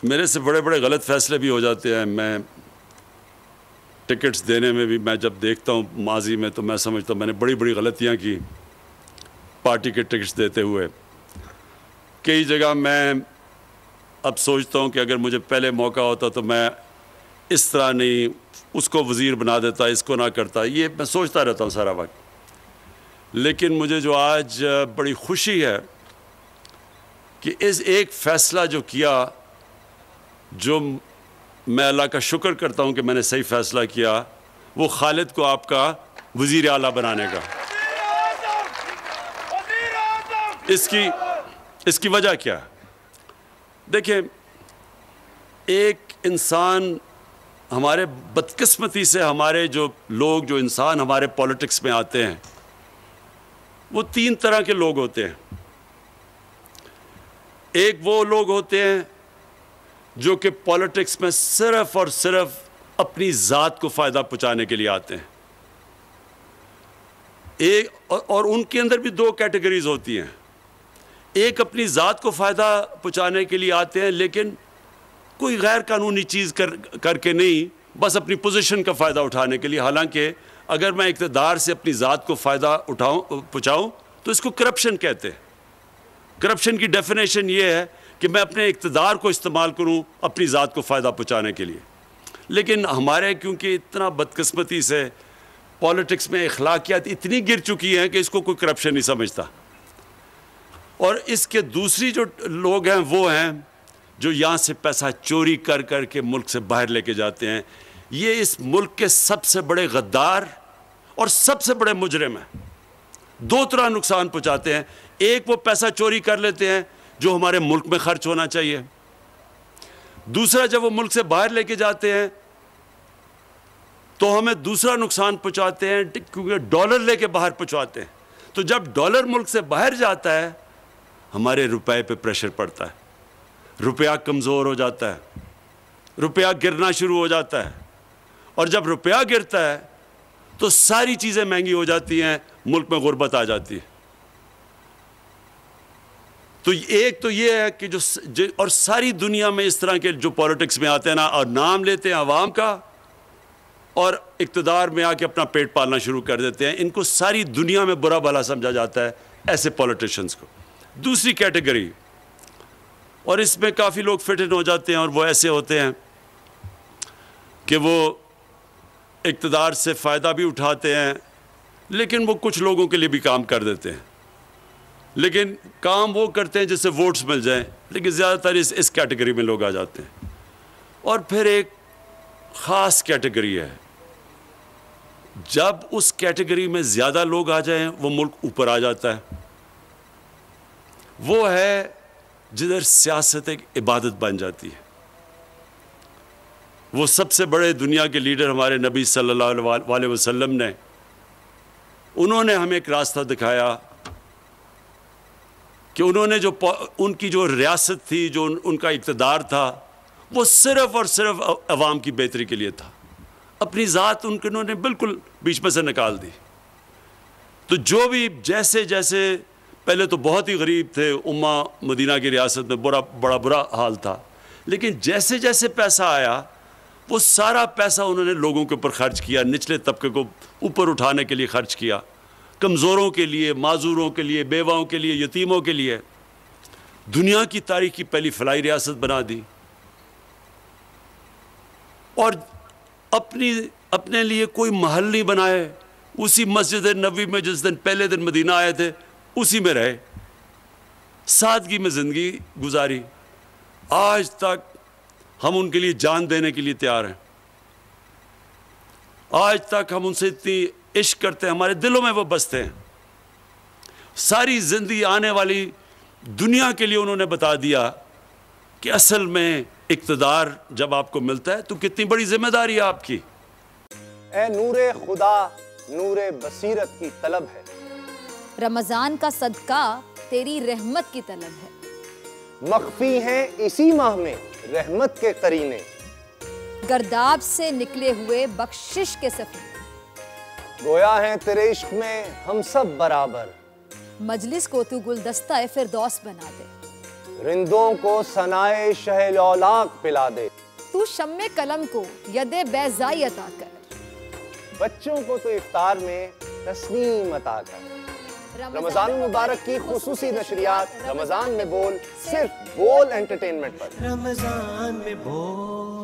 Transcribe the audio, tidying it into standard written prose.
میرے سے بڑے بڑے غلط فیصلے بھی ہو جاتے ہیں. میں ٹکٹس دینے میں بھی میں جب دیکھتا ہوں ماضی میں تو میں سمجھتا ہوں میں نے بڑی بڑی غلطیاں کی پارٹی کے ٹکٹس دیتے ہوئے. کئی جگہ میں اب سوچتا ہوں کہ اگر مجھے پہلے موقع ہوتا تو میں اس طرح نہیں اس کو وزیر بنا دیتا, اس کو نہ کرتا. یہ میں سوچتا رہتا ہوں سارا وقت. لیکن مجھے جو آج بڑی خوشی ہے کہ اس ایک فیصلہ جو کیا, جو میں اللہ کا شکر کرتا ہوں کہ میں نے صحیح فیصلہ کیا, وہ خالد کو آپ کا وزیر اعلیٰ بنانے کا. اس کی وجہ کیا ہے؟ دیکھیں, ایک انسان, ہمارے بدقسمتی سے ہمارے جو لوگ, جو انسان ہمارے پولیٹکس میں آتے ہیں وہ 3 طرح کے لوگ ہوتے ہیں. ایک وہ لوگ ہوتے ہیں جو کہ پولیٹکس میں صرف اور صرف اپنی ذات کو فائدہ پہنچانے کے لیے آتے ہیں. اور ان کے اندر بھی 2 کیٹیگریز ہوتی ہیں. ایک اپنی ذات کو فائدہ پہنچانے کے لیے آتے ہیں لیکن کوئی غیر قانونی چیز کر کے نہیں, بس اپنی پوزیشن کا فائدہ اٹھانے کے لیے. حالانکہ اگر میں اقتدار سے اپنی ذات کو فائدہ پہنچاؤں تو اس کو کرپشن کہتے ہیں. کرپشن کی ڈیفینیشن یہ ہے کہ میں اپنے اقتدار کو استعمال کروں اپنی ذات کو فائدہ پہنچانے کے لیے. لیکن ہمارے کیونکہ اتنا بدقسمتی سے پولیٹکس میں اخلاقیات اتنی گر چکی ہیں کہ اس کو کوئی کرپشن نہیں سمجھتا. اور اس کے دوسری جو لوگ ہیں وہ ہیں جو یہاں سے پیسہ چوری کر کے ملک سے باہر لے کے جاتے ہیں. یہ اس ملک کے سب سے بڑے غدار اور سب سے بڑے مجرم ہیں. 2 طرح نقصان پہنچاتے ہیں. ایک, وہ پیسہ چوری کر لیتے ہیں جو ہمارے ملک میں خرچ ہونا چاہیے. دوسرا, جب وہ ملک سے باہر لے کے جاتے ہیں تو ہمیں دوسرا نقصان پہنچاتے ہیں کیونکہ ڈالر لے کے باہر پہنچاتے ہیں. تو جب ڈالر ملک سے باہر جاتا ہے ہمارے روپے پہ پریشر پڑتا ہے, روپیہ کمزور ہو جاتا ہے, روپیہ گرنا شروع ہو جاتا ہے. اور جب روپیہ گرتا ہے تو ساری چیزیں مہنگی ہو جاتی ہیں, ملک میں غربت آ جاتی ہے. تو ایک تو یہ ہے کہ اور ساری دنیا میں اس طرح کے جو پولیٹکس میں آتے ہیں نا, اور نام لیتے ہیں عوام کا اور اقتدار میں آ کے اپنا پیٹ پالنا شروع کر دیتے ہیں, ان کو ساری دنیا میں برا بھلا سمجھا جاتا ہے, ایسے پولیٹیشنز کو. دوسری کیٹیگری, اور اس میں کافی لوگ فٹ ان ہو جاتے ہیں, اور وہ ایسے ہوتے ہیں کہ وہ اقتدار سے فائدہ بھی اٹھاتے ہیں لیکن وہ کچھ لوگوں کے لیے بھی کام کر دیتے ہیں. لیکن کام وہ کرتے ہیں جس سے ووٹس مل جائیں, لیکن زیادہ تر اس کیٹیگری میں لوگ آ جاتے ہیں. اور پھر ایک خاص کیٹیگری ہے, جب اس کیٹیگری میں زیادہ لوگ آ جائیں وہ ملک اوپر آ جاتا ہے. وہ ہے جدھر سیاست ایک عبادت بن جاتی ہے. وہ سب سے بڑے دنیا کے لیڈر ہمارے نبی صلی اللہ علیہ وسلم نے, انہوں نے ہمیں ایک راستہ دکھایا کہ انہوں نے جو ان کی جو ریاست تھی, جو ان کا اقتدار تھا, وہ صرف اور صرف عوام کی بہتری کے لیے تھا. اپنی ذات انہوں نے بالکل بیچ میں سے نکال دی. تو جو بھی جیسے پہلے تو بہت ہی غریب تھے, امہ مدینہ کی ریاست میں بڑا برا حال تھا, لیکن جیسے جیسے پیسہ آیا وہ سارا پیسہ انہوں نے لوگوں کے اوپر خرچ کیا, نچلے طبقے کو اوپر اٹھانے کے لیے خرچ کیا, کمزوروں کے لیے, معذوروں کے لیے, بیواؤں کے لیے, یتیموں کے لیے. دنیا کی تاریخ کی پہلی فلاحی ریاست بنا دی. اور اپنے لیے کوئی محل نہیں بنائے, اسی مسجد نبوی میں جس دن پہلے دن مدینہ آئے تھے اسی میں رہے, سادگی میں زندگی گزاری. آج تک ہم ان کے لیے جان دینے کے لیے تیار ہیں. آج تک ہم ان سے اتنی عشق کرتے ہیں, ہمارے دلوں میں وہ بستے ہیں. ساری زندگی آنے والی دنیا کے لیے انہوں نے بتا دیا کہ اصل میں اقتدار جب آپ کو ملتا ہے تو کتنی بڑی ذمہ داری ہے آپ کی. اے نور خدا, نور بصیرت کی طلب ہے, رمضان کا صدقہ تیری رحمت کی طلب ہے. مخفی ہیں اسی ماہ میں رحمت کے قرینے, گرداب سے نکلے ہوئے بخشش کے سفیر. گویا ہیں تیرے عشق میں ہم سب برابر, مجلس کو تو گلدستہ فردوس بنا دے. رندوں کو ثنائے شہ لولاق پلا دے، تو شمع قلم کو ید بیضائی عطا کر، بچوں کو تو افطار میں تسنیم عطا کر۔ رمضان المبارک کی خصوصی نشریات رمضان میں بول، صرف بول انٹرٹینمنٹ پر۔ رمضان میں بول